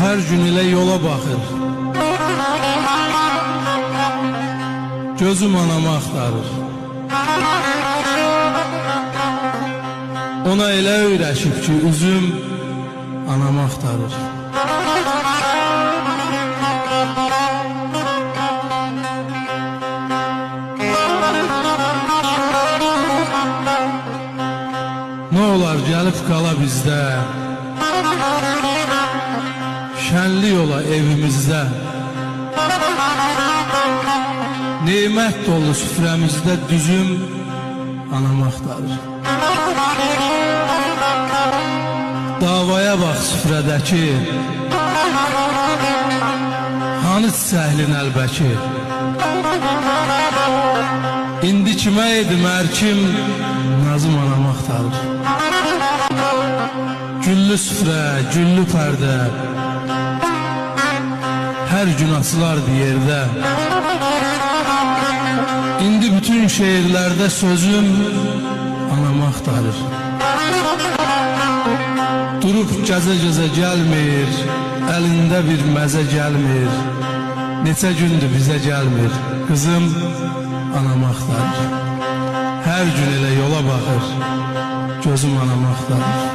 Her gün elə yola baxır, gözüm anamı axtarır. Ona elə öyrəşib ki, üzüm anamı axtarır. Nə olar gəlib qala bizdə, şənlik ola evimizdə. Nemət dolu süfrəmizdə düzüm anamı axtarır. Davaya bax süfrədəki, hanı çiçəklin əlbəki. İndi kimə edim ərkim, nazım anamı axtarır. Güllü süfrə, güllü pərdə, hər gün açılardı yerdə. İndi bütün şeirlərdə sözüm anamı axtarır. Durub gəzə-gəzə gəlmir, əlində bir məzə gəlmir. Neçə gündür bizə gəlmir, qızım anamı axtarır. Hər gün elə yola baxır, gözüm anamı axtarır.